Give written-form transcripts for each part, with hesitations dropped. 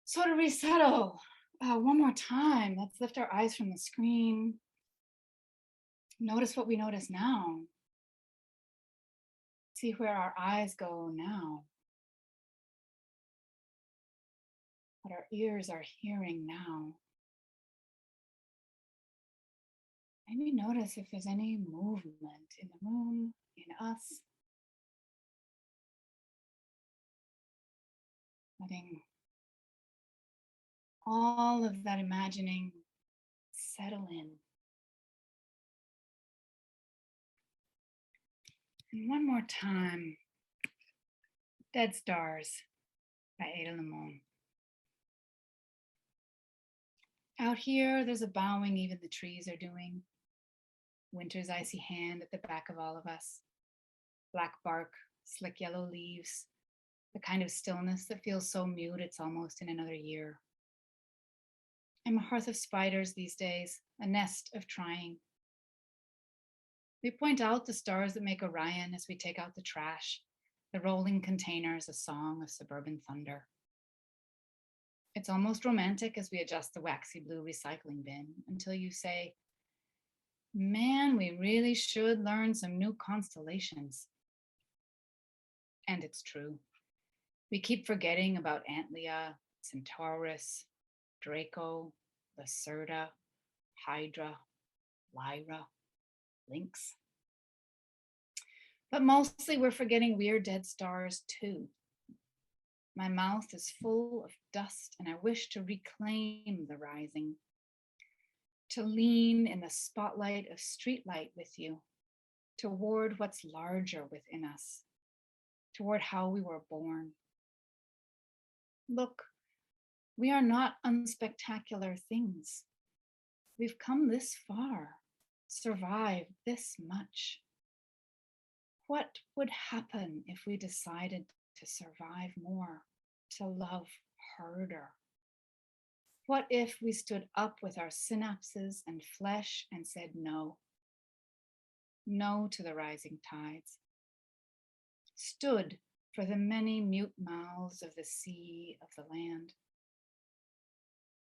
So to resettle, one more time, let's lift our eyes from the screen. Notice what we notice now. See where our eyes go now. What our ears are hearing now. Maybe notice if there's any movement in the room, in us. Letting all of that imagining settle in. And one more time, Dead Stars by Ada Limon. Out here, there's a bowing even the trees are doing. Winter's icy hand at the back of all of us. Black bark, slick yellow leaves, the kind of stillness that feels so mute it's almost in another year. I'm a hearth of spiders these days, a nest of trying. We point out the stars that make Orion as we take out the trash, the rolling containers, a song of suburban thunder. It's almost romantic as we adjust the waxy blue recycling bin until you say, man, we really should learn some new constellations. And it's true. We keep forgetting about Antlia, Centaurus, Draco, Lacerta, Hydra, Lyra, Lynx. But mostly we're forgetting we're dead stars too. My mouth is full of dust and I wish to reclaim the rising, to lean in the spotlight of streetlight with you, toward what's larger within us, toward how we were born. Look, we are not unspectacular things. We've come this far, survived this much. What would happen if we decided to survive more, to love harder? What if we stood up with our synapses and flesh and said no? No to the rising tides. Stood for the many mute mouths of the sea, of the land.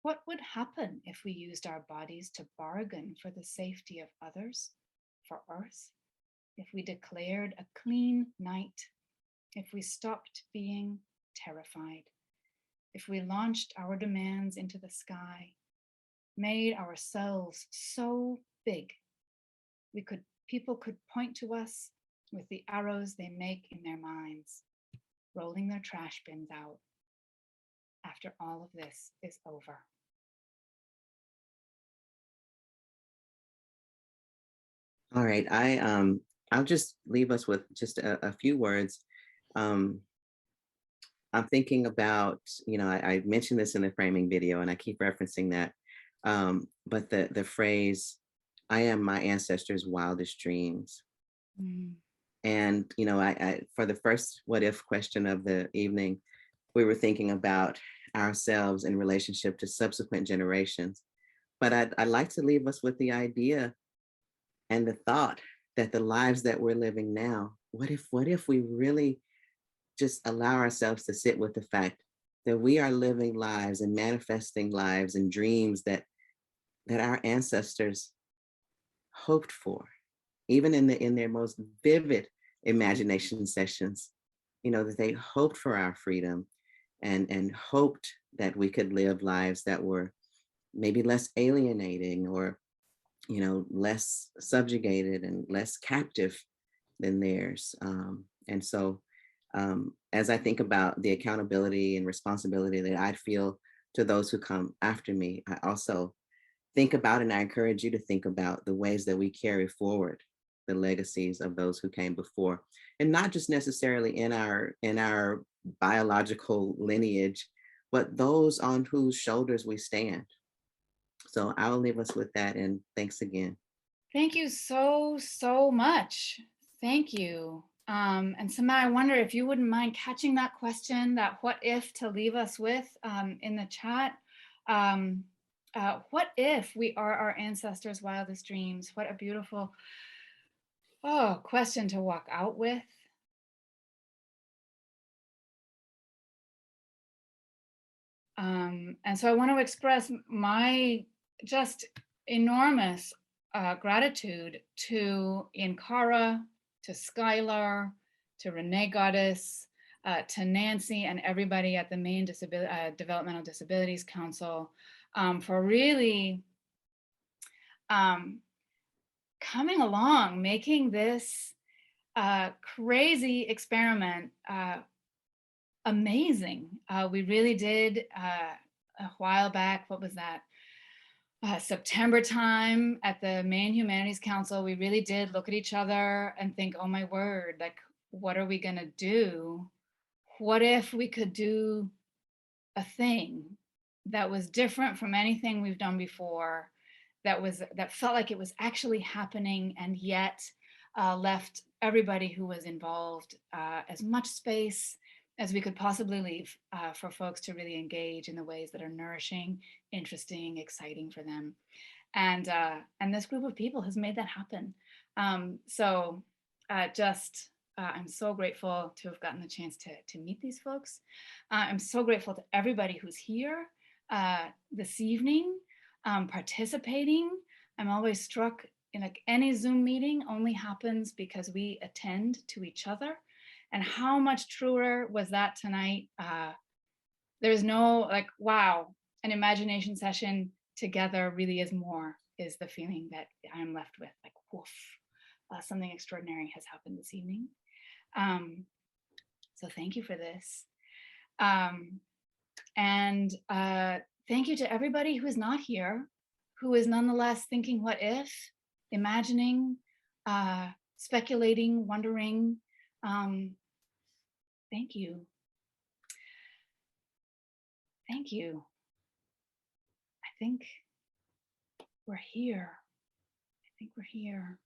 What would happen if we used our bodies to bargain for the safety of others, for Earth? If we declared a clean night, if we stopped being terrified, if we launched our demands into the sky, made ourselves so big, people could point to us with the arrows they make in their minds, rolling their trash bins out after all of this is over. All right, I'll just leave us with just a few words. Um, I'm thinking about, I mentioned this in the framing video and I keep referencing that. But the phrase, I am my ancestors' wildest dreams. Mm. And, for the first what if question of the evening, we were thinking about ourselves in relationship to subsequent generations. But I'd like to leave us with the idea and the thought that the lives that we're living now, what if we really just allow ourselves to sit with the fact that we are living lives and manifesting lives and dreams that our ancestors hoped for, even in their most vivid imagination sessions, that they hoped for our freedom and hoped that we could live lives that were maybe less alienating or less subjugated and less captive than theirs. And so as I think about the accountability and responsibility that I feel to those who come after me, I also think about, and I encourage you to think about the ways that we carry forward the legacies of those who came before, and not just necessarily in our biological lineage, but those on whose shoulders we stand. So I'll leave us with that, and thanks again. Thank you so much. Thank you. And Sama, I wonder if you wouldn't mind catching that question, that what if, to leave us with in the chat. What if we are our ancestors' wildest dreams? What a beautiful question to walk out with. And so I want to express my just enormous gratitude to Inkara, to Skylar, to Renee Goddess, to Nancy and everybody at the Maine Developmental Disabilities Council for really coming along, making this crazy experiment amazing. We really did a while back, what was that? September time at the Maine Humanities Council, we really did look at each other and think, oh my word, like, what are we gonna do? What if we could do a thing that was different from anything we've done before, that felt like it was actually happening, and yet left everybody who was involved as much space as we could possibly leave for folks to really engage in the ways that are nourishing, interesting, exciting for them. And this group of people has made that happen. So just I'm so grateful to have gotten the chance to meet these folks. I'm so grateful to everybody who's here this evening participating. I'm always struck in like any Zoom meeting only happens because we attend to each other. And how much truer was that tonight? There's no like, wow, an imagination session together really is more, is the feeling that I'm left with. Like, woof, something extraordinary has happened this evening. So thank you for this. And thank you to everybody who is not here, who is nonetheless thinking, what if, imagining, speculating, wondering. Thank you. Thank you. I think we're here. I think we're here.